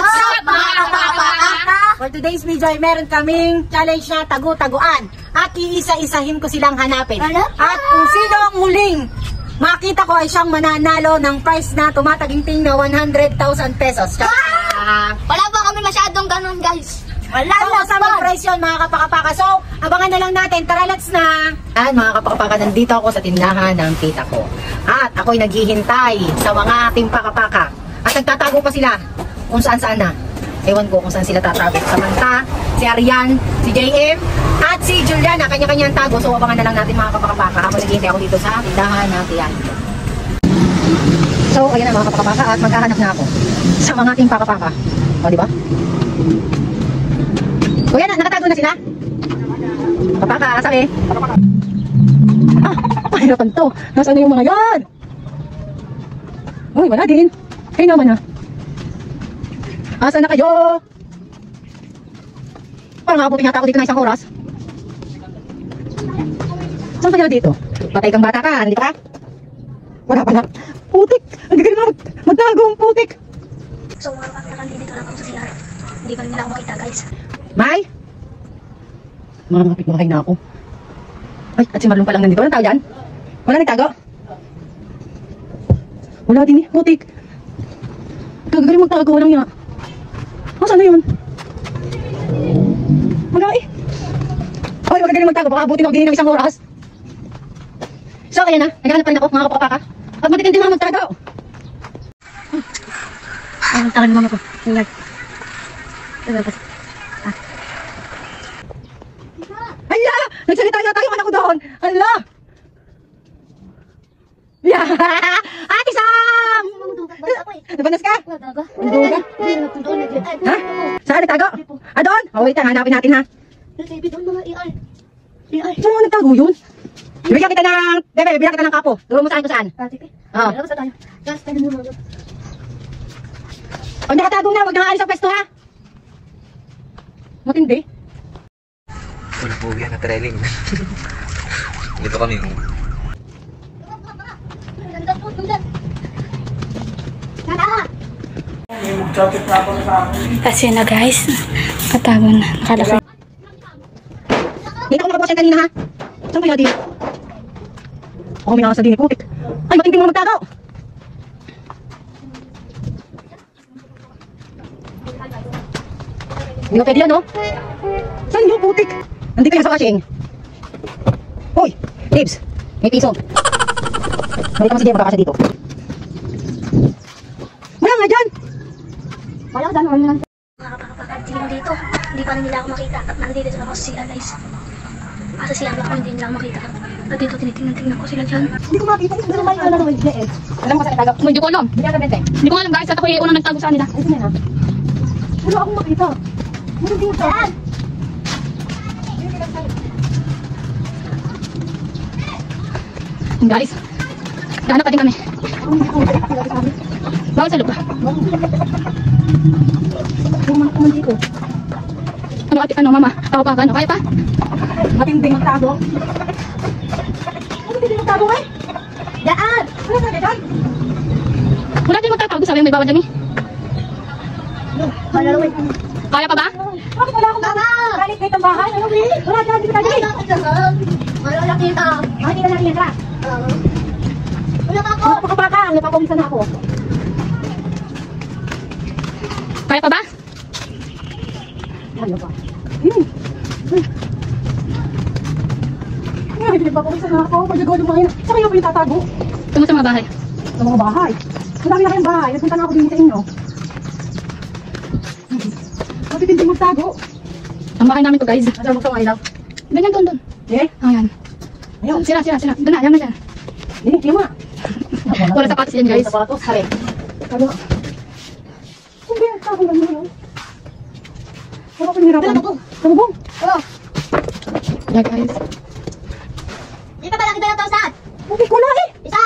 What's up mga kapapaka? For today's video ay meron kaming challenge na tagu-taguan. At iisa-isahin ko silang hanapin. At kung sino ang huling makita ko ay siyang mananalo ng prize na tumataginting na 100,000 pesos. Wala pa kami masyadong ganun, guys. Wala na sa prize yun mga kapakapaka. So, abangan na lang natin. Tara, let's na! At mga kapakapaka, nandito ako sa tindahan ng tita ko. At ako'y naghihintay sa mga ating pakapaka. At nagtatago pa sila kung saan-saan na. Ewan ko kung saan sila tatrago. Samantha, si Arian, si JM, at si Juliana, kanya-kanyang tago. So, abangan na lang natin mga kapakapaka. Ako naghihintay ako dito sa tindahan ng tiyan. So, ayan na mga kapakapaka at maghahanap na ako sa mga ating pakapaka. O, diba? Kuya, nakatago na sila? Kapaka, sabi. Ah, mahirapan to. Nasaan na yung mga yan? Uy, wala din. Kayo naman ha. Asan na kayo? Parang abutin yata ako dito na isang oras. Saan kaya dito? Patay kang bata ka, nandito ka? Wala pala. Putik! Ang gagawin na magtago ang putik! So mga kapatid, dito lang ako sa CR. Hindi pa nila ako makita, guys. May? Mga kapit-bahay na ako. Ay, at si Marlon pa lang nandito. Walang tao dyan? Wala nagtago? Wala din eh, putik. Gagaling magtago, walang nga. Saan na yun? Wala eh. Ay, wag gagaling magtago. Baka abutin ako din ng isang oras. So, ayan na. Naghahanap pa rin ako, mga kapapaka. At matitindi mga magtago. Ay, tagal ni mama ko. Tingnan. Hala! Nagsalita yata yung anak ko doon. Hala! Yeah! Ate Sam! Nabanas ka? Nanduga? Ha? Saan nagtago? Ah, doon? Oh, wait, hanapin natin ha. Doon mga ER. Saan mo nagtago yun? Bibigyan kita ng... Bebe, bibigyan kita ng kapo. Turo mo saan kung saan. Oo. Labas na tayo. Just tayo naman. Pag nakatago na, huwag nang aalis sa pwesto ha. Matindi. Wala po yan na trailing. Dito kami. Kasi na guys, katago na, nakalaki. Dito ako nakabukas yan kanina ha. Saan kaya din? Ako may nakasa din eh, putik. Ay, matindi mo magtago. Hindi ko pwede yan no? Saan yung putik? Nandito yan sa washing. Hoy, Dibs, may piso. Balik naman si Deb, magkakasya dito. Wala nga dyan. Wala ka dyan, wala lang. Mga kapakapagtingin dito, hindi pa nila ako makita. At nandito ako sa CR guys. Asa CR ako, hindi nila ako makita. At dito tinitingnan ko sila dyan. Hindi ko makita, hindi ko makita na naman dyan eh. Alam mo saan nagtago? Hindi ko alam. Hindi ko alam guys, at ako yung unang nagtago sa kanila. Ay, saan yan ha? Wala akong makita. Ano dito? Guys, gahanap pa din kami. Bawal sa lupa. Ano ate, ano mama? Tao pa, ano? Kaya pa? Matinding magtago. Matinding magtago eh? Daan! Ano sa dyan? Wala din magtatago, sabi may bawal dyan eh. Kaya pa ba? Bakit wala akong galit kahit ang bahay? Ano eh? Wala dyan, dito tayo eh. Wala nakita. Bakit hindi na natin yan ka? Wala pa ako. Mga kapaka, napapawisa na ako. Kaya pa ba? Ano ba? Ay, pinagpapawisa na ako. Pagkagawa ng mga ina. Saan kayo pa yung tatago? Tungo sa mga bahay. Sa mga bahay. Madami na kayong bahay. Nagpunta na ako din sa inyo. Matitindi magtago. Ang bahay namin to guys. Saan mo sa mga ilaw? Ganyan doon. Eh? Ayan. Ayun. Sira. Doon na, yan na siya. Hindi, yung mga. Wala sapatos yan guys. Sapatos, hari. Ano? Hindi, tago lang yun. Ano ko pinirapan? Tumubong. Oh, Yeah guys. di pa pala kita yung tausad. Hindi ko na eh. Isa.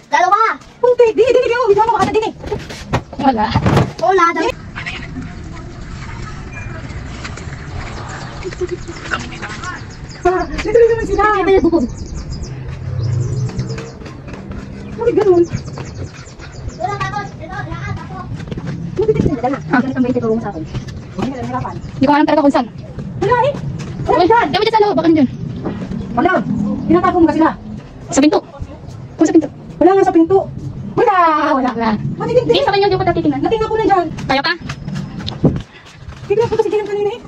Dalawa. Hindi, dinig ako. Hindi mo makata dinig. Wala. Wala. Dito rin naman sila. Di pa yung bubog. Bakit ganun? Wala tapos. Ito, lahat ako. Hindi ka itulong mo sa akin. Hindi ka nahirapan. Hindi ko alam talaga kung saan. Wala eh. Wala Uy, dyan. dapat dyan sa loob, baka nandyan. Wala. Tinatago mo ka sila. Sa pinto. Kung sa pinto. Wala nga sa pinto. Wala. Wala. Wala. Matitindi. Hindi, sa kanya hindi ko tatitingnan. Natingnan ko na dyan. Kaya pa? Tignan ko kasi dyan kanina eh.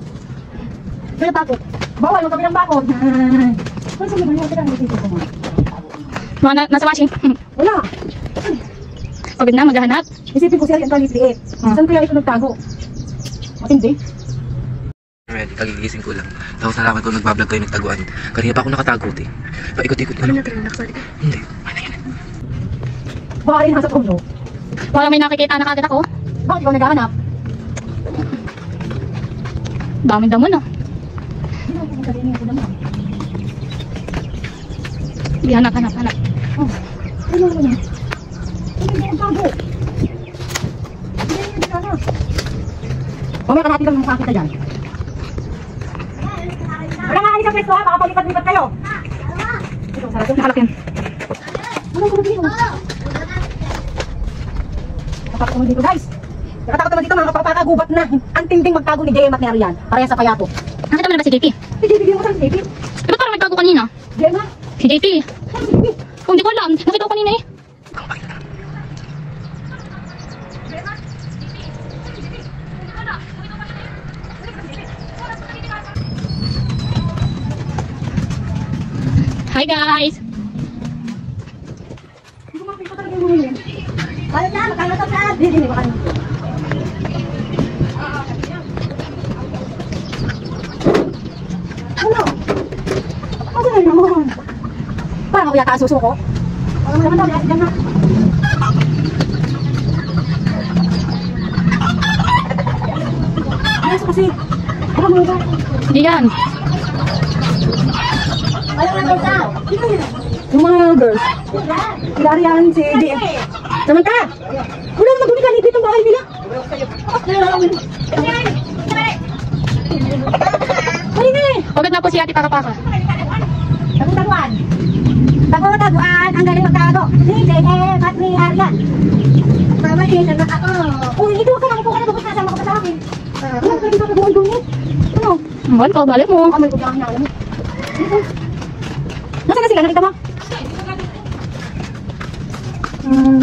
Kaya takot. Bawal yung kabilang bakod. Wala sa mga kailangan dito ko mo. Mga nasa washing. Wala. Pagod na, maghahanap. Isipin ko siya yung kalit-liit. Saan kaya ito nagtago? Matindi. Well, kagigising ko lang. Tapos nalaman ko nagbablog kayo nagtaguan. Kanina pa ako nakatago, eh. Paikot-ikot ano? Hindi. Baka rin nasa puno. Parang may nakikita na kagad ako. Bakit ikaw naghahanap? Daming damo na. Sige, hanap. Oh, ano mo yan? Hindi mo nagtago. Hindi ka na. Mamaya ka natin lang makakita dyan. Wala nga alis ang pwesto ha, baka palipat-lipat kayo. Ito, sarap yun. Nakalak yan. Ano ko dito? Nakatakot naman dito guys. Nakatakot naman dito mga kapapakagubat na. Ang tinding magtago ni JM at ni Arian. Parehas sa payato. Nakita mo na ba si JP? Si JP, bigyan mo saan si JP? Diba parang may tago kanina? JM ha? Si JP. Kung di ko alam, nakita ko kanina eh. Hi guys! Hindi ko makikita talaga yung mga yun. Kaya na, magkakalat na. Hindi, baka nyo. Ano? Ano na naman? Parang ako yata ang suso ko. Parang naman daw, dyan na. Ayos kasi. Ano mo ba? Hindi yan. Ayaw na girls out. Yung mga girls. Sila Arian, si JM. Naman ka! Wala naman gumigamit itong bahay nila. Hali na eh! Pagod na po si Ate Pakapaka. Taguan. Taguan. Ang galing magtago. Ni JM at ni Arian. Mamay, naman ako. Uy, ito ka lang po ka na bukos nasama ka pa sa akin. Ano ka dito ka buwan-buwan? Ano? Mahal ko, balik mo. May pagkakas na alam mo. Nasaan na sila? Nakita mo?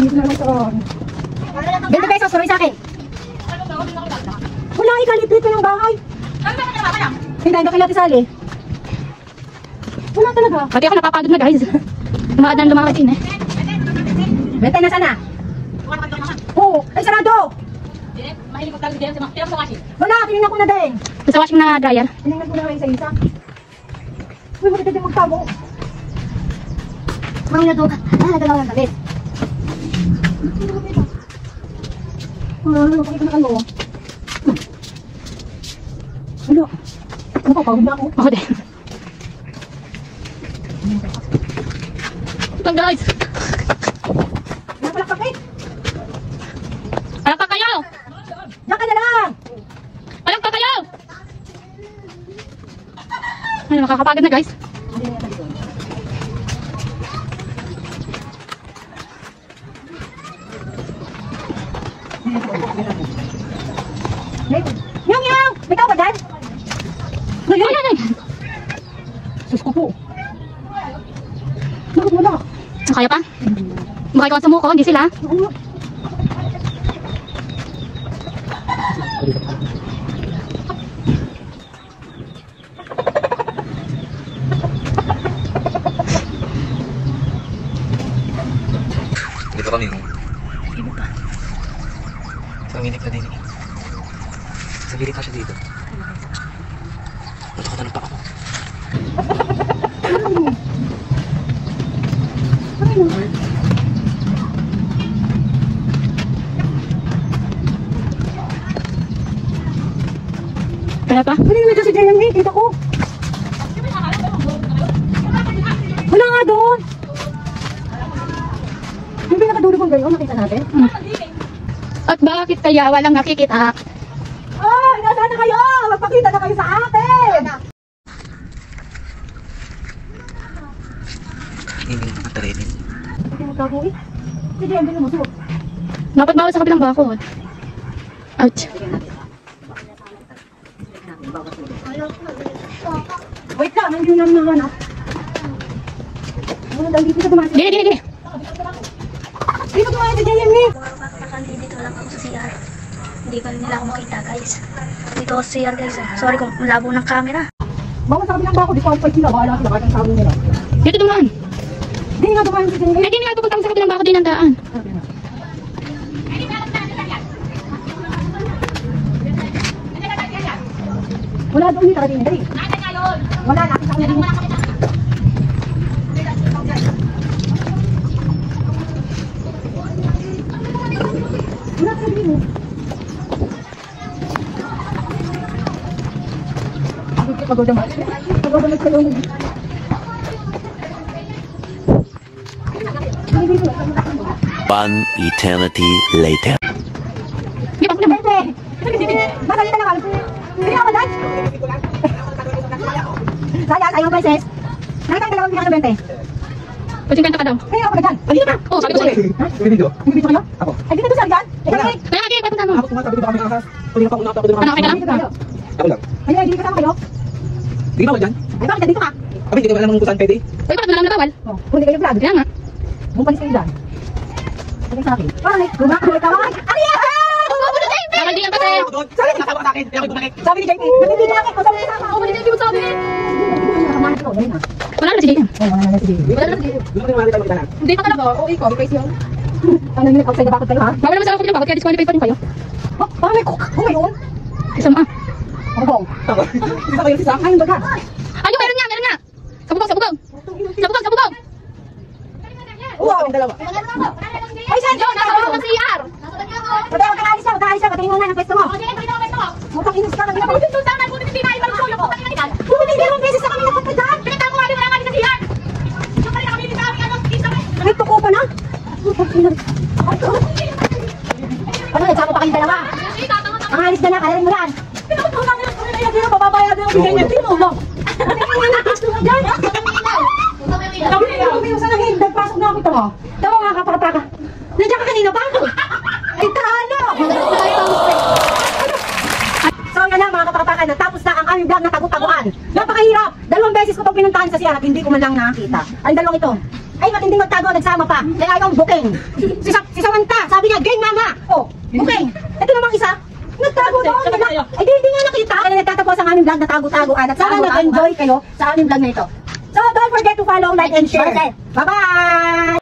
Dito na lang ito. 20 pesos, suroy sa akin. Wala, ikalit-lit yung bahay. Hindi, hindi kailangan isali. Wala talaga. Pati ako napapagod na guys. Lumakad na lumakad din eh. 20 na sana. Oo, ay sarado. Wala, tinignan ko na din. Sa washing na dryer. Tinignan ko na nga isa-isa. Uy, bakit din magtago? Mga na doon. Nagalaw ng galit. Pakita na kayo. Ano? Napapagod na ako. Ako din. Ito guys. Napalakpak eh. Alam ka kayo! Diyan ka na lang. Alam ka kayo! Ano, makakapagod na guys. Yang! May tao ba dyan? Ay! Sus ko po. Bakit wala? Kaya pa? Baka ikaw ang sumuko, hindi sila. Dito kami. Sanginip na din. Sanginip na siya dito. Natakot pa ako. Kaya pa? Ano yung medyo si Jayang eh? Kita ko. Wala nga doon. Hindi nakadulog ang gayon. Nakita natin. At bakit kaya walang nakikita? Oh, nasaan na kayo? Magpakita na kayo sa atin. Hindi naman training. Hindi mo tago eh. Si Jayang din mo. Dapat bawal sa kabilang bakod. Ouch. Wait lang, nandiyo namin ang hanap. Dito sa dumaan. Gini, gini, gini. Dito dumaan si Jamie. Dito lang ako sa CR. Hindi pa rin nila ako makita, guys. Dito ako sa CR, guys. Sorry kung malabo ng camera. Bawal sabi lang ba ako, di ko alpay sila, bahala sila, kahit ang sabi nila. Dito dumaan. Hindi nga dumaan si Jamie. Eh, di nga pupunta ko sa kabilang bako din ang daan. Wala doon yung talagang hindi. Wala, nakita ko na din. Wala talaga din. Pagod naman. Pagod naman sa loob. One eternity later. Di ba ko naman? Madali na naman. Hindi ako dad. Sayang prices. Nakita ang dalawang pinaka ng 20. O 50 ka daw. Kaya ako na dyan. Halika na. Oo, sabi ko sa'yo. Video. Hindi dito kayo? Ako. Ay, dito sa dyan. Ikaw na. Kaya nga, kaya papunta mo. Ako tumasabi dito kami ahas. Pwede pa ako ako dito. Ano, okay ka lang? Dito kayo. Ako lang. Ay, hindi kasama kayo. Di ba ako dyan? Ay, bakit dito ka? Abi, hindi ko alam kung saan pwede. Uy, bakit wala bawal? Oh, kung hindi kayo vlog. Kaya nga. Bumpalis kayo dyan. Sabi sa akin. Parang gumakulit ka. Ano yan? Bawal din yan kasi. Ako doon. Sabi nakatawa sa akin. Kaya ako bumalik. Sabi ni JP. Nandito na ako. Sabi ni Sama. Bawal din yan, sabi. Nakamahan ko. Dahil na. Wala na si Jay. Wala na si JP. Wala na si Jay. Gusto ko naman tayo magtanong. Hindi pa talaga. Okay ko, crazy yun. Ano yun? Outside na bakit kayo ha? Bawal naman sa ako kabilang bako, kaya disqualified pa rin kayo. Oh, parang may cook. Oh, mayroon. Isa mo ah. Ano ba? Isa ko yung sisa. Ayun ba ka? Ayun, meron nga, meron nga. Sa bugong, sa bugong. Sa bugong, sa bugong. Oo, kami dalawa. Ay, saan? Yun, nasa bugong ng CR. Pwede ako kakalis ka. Kakalis ka. Patingin mo nga ng pwesto mo. Mutang inis ka. Bumili dalawang beses na kami napunta dyan. May tuko pa na. Ano, nagsama pa kayong dalawa? Ang alis na na, kalarin mo yan. Hindi mo papabayad yung bigay niya. Hindi mo mo. Patingin nga ng pwesto mo dyan. Umiwas na ng hindag. Pasok na ako ito mo. Tama mga kapakapaka. Nandiyan ka kanina pa ako. Ay, talo. So yan na mga kapakapakan, natapos na ang aming vlog na tagu-taguan. Napakahirap! 2 beses ko itong pinuntahan sa CR at hindi ko man lang nakakita. Ang dalawang ito, ay matinding magtago, nagsama pa. Kaya yung booking. Si Samantha, sabi niya, game mama! Oh, booking. Ito namang isa, nagtago doon. Ay hindi nga nakita. Kaya nagtatapos ang aming vlog na tagu-taguan. At sana nag-enjoy kayo sa aming vlog na ito. So don't forget to follow, like, and share. Bye-bye!